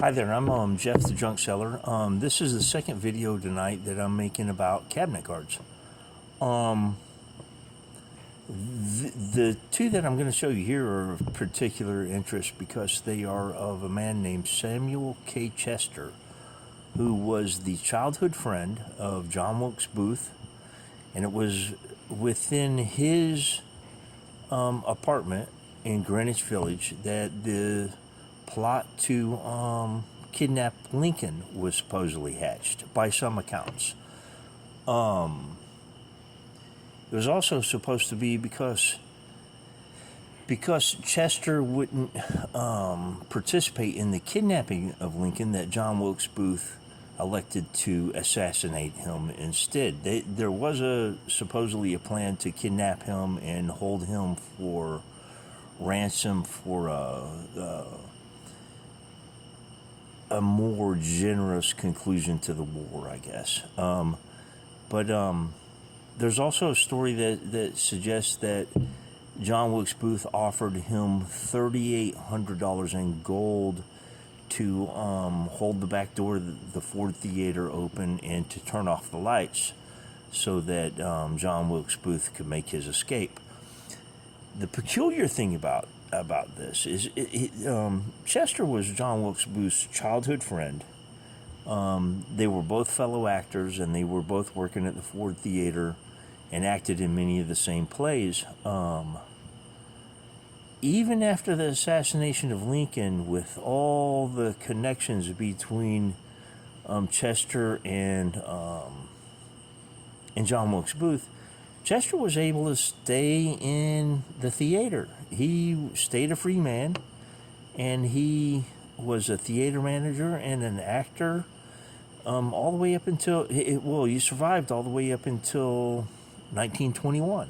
Hi there, I'm Jeff the Junk Seller. This is the second video tonight that I'm making about cabinet guards. The two that I'm going to show you here are of particular interest because they are of a man named Samuel K. Chester, who was the childhood friend of John Wilkes Booth, and it was within his apartment in Greenwich Village that the plot to kidnap Lincoln was supposedly hatched by some accounts. It was also supposed to be because Chester wouldn't participate in the kidnapping of Lincoln that John Wilkes Booth elected to assassinate him instead. There was supposedly a plan to kidnap him and hold him for ransom for a more generous conclusion to the war, I guess. But there's also a story that suggests that John Wilkes Booth offered him $3,800 in gold to hold the back door of the Ford Theater open and to turn off the lights so that John Wilkes Booth could make his escape. The peculiar thing about this is Chester was John Wilkes Booth's childhood friend. They were both fellow actors, and they were both working at the Ford Theater and acted in many of the same plays. Even after the assassination of Lincoln, with all the connections between Chester and John Wilkes Booth, Chester was able to stay in the theater. He stayed a free man, and he was a theater manager and an actor all the way up until, he survived all the way up until 1921.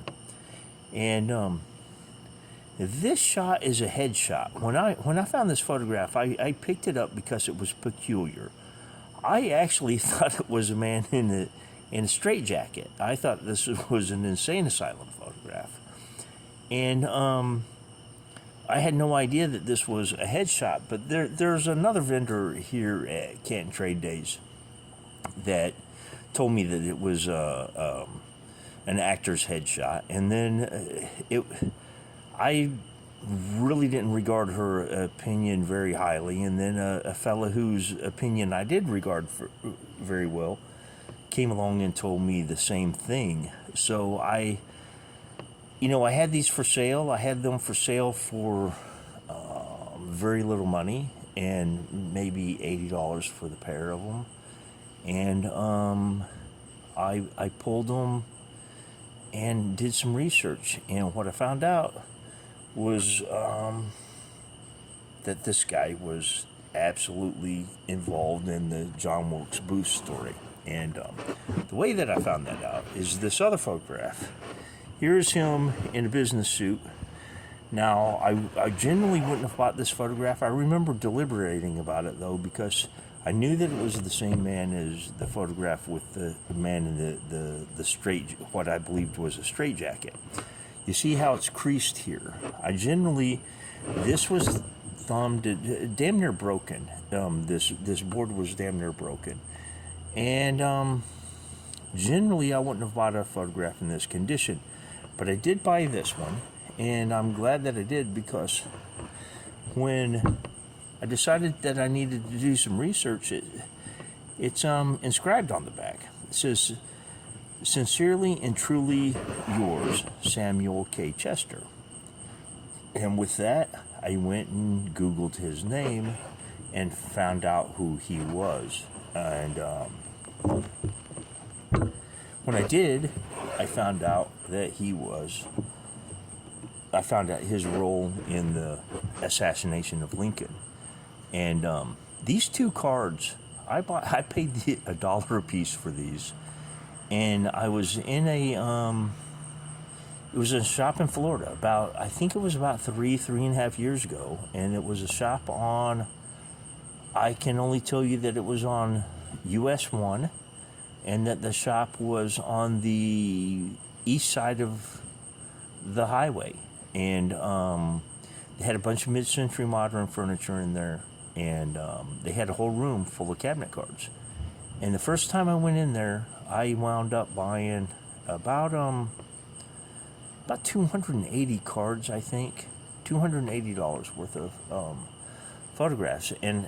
And this shot is a headshot. When I found this photograph, I picked it up because it was peculiar. I actually thought it was a man in a straitjacket. I thought this was an insane asylum photograph. And I had no idea that this was a headshot, but there's another vendor here at Canton Trade Days that told me that it was an actor's headshot. And then I really didn't regard her opinion very highly. And then a fella whose opinion I did regard very well came along and told me the same thing. So I had these for sale. I had them for sale for very little money, and maybe $80 for the pair of them. And I pulled them and did some research, and what I found out was that this guy was absolutely involved in the John Wilkes Booth story. And the way that I found that out is this other photograph. Here's him in a business suit. Now, I generally wouldn't have bought this photograph. I remember deliberating about it, though, because I knew that it was the same man as the photograph with the man in the straight, what I believed was a straitjacket. You see how it's creased here. This was thumbed, damn near broken. This board was damn near broken. And generally, I wouldn't have bought a photograph in this condition. But I did buy this one, and I'm glad that I did, because when I decided that I needed to do some research, it's inscribed on the back. It says, "Sincerely and truly yours, Samuel K. Chester." And with that, I went and Googled his name and found out who he was. And when I did, I found out his role in the assassination of Lincoln. And these two cards, I paid $1 a piece for these. And I was in it was a shop in Florida I think it was about 3.5 years ago. And it was a shop I can only tell you that it was on US 1, and that the shop was on the east side of the highway. And they had a bunch of mid-century modern furniture in there, and they had a whole room full of cabinet cards. And the first time I went in there, I wound up buying about 280 cards, I think, $280 worth of photographs. And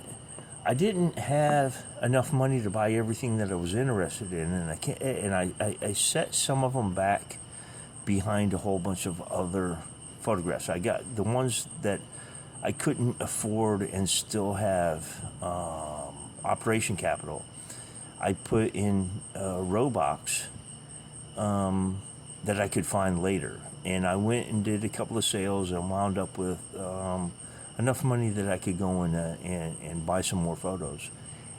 I didn't have enough money to buy everything that I was interested in, and I set some of them back behind a whole bunch of other photographs. I got the ones that I couldn't afford and still have operation capital. I put in a row box that I could find later, and I went and did a couple of sales and wound up with enough money that I could go in and buy some more photos.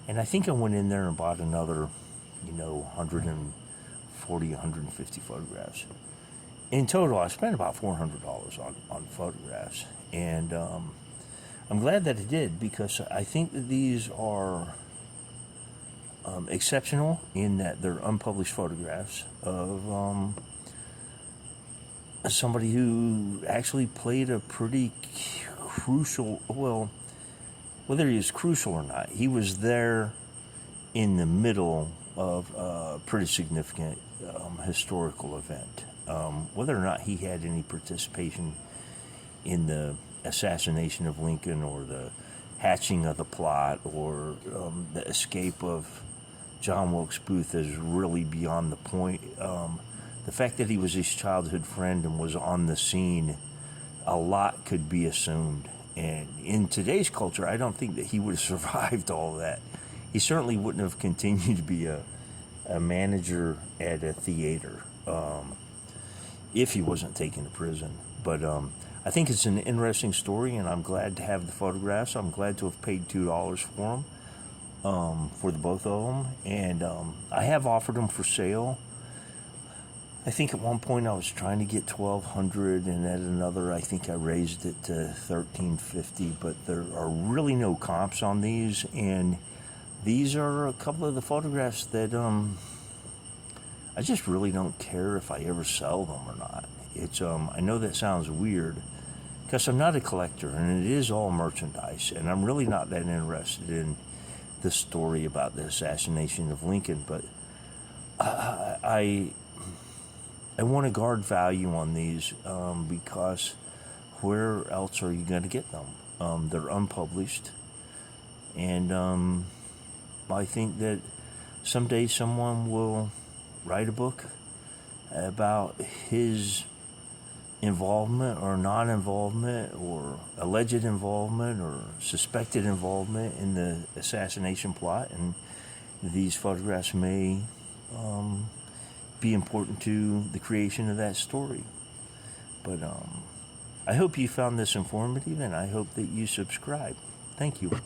And I think I went in there and bought another, 140, 150 photographs. In total, I spent about $400 on photographs. And I'm glad that I did, because I think that these are exceptional in that they're unpublished photographs of somebody who actually played a pretty crucial, well, whether he was crucial or not, he was there in the middle of a pretty significant historical event. Whether or not he had any participation in the assassination of Lincoln, or the hatching of the plot, or the escape of John Wilkes Booth, is really beyond the point. The fact that he was his childhood friend and was on the scene, a lot could be assumed. And in today's culture, I don't think that he would have survived all that. He certainly wouldn't have continued to be a manager at a theater if he wasn't taken to prison. But I think it's an interesting story, and I'm glad to have the photographs. I'm glad to have paid $2 for them, for the both of them. And I have offered them for sale. I think at one point I was trying to get $1,200, and at another I think I raised it to $1,350. But there are really no comps on these, and these are a couple of the photographs that I just really don't care if I ever sell them or not. It's I know that sounds weird, because I'm not a collector, and it is all merchandise, and I'm really not that interested in the story about the assassination of Lincoln. But I want to guard value on these, because where else are you going to get them? They're unpublished, and I think that someday someone will write a book about his involvement or non-involvement, or alleged involvement or suspected involvement in the assassination plot, and these photographs may be important to the creation of that story. But I hope you found this informative, and I hope that you subscribe. Thank you.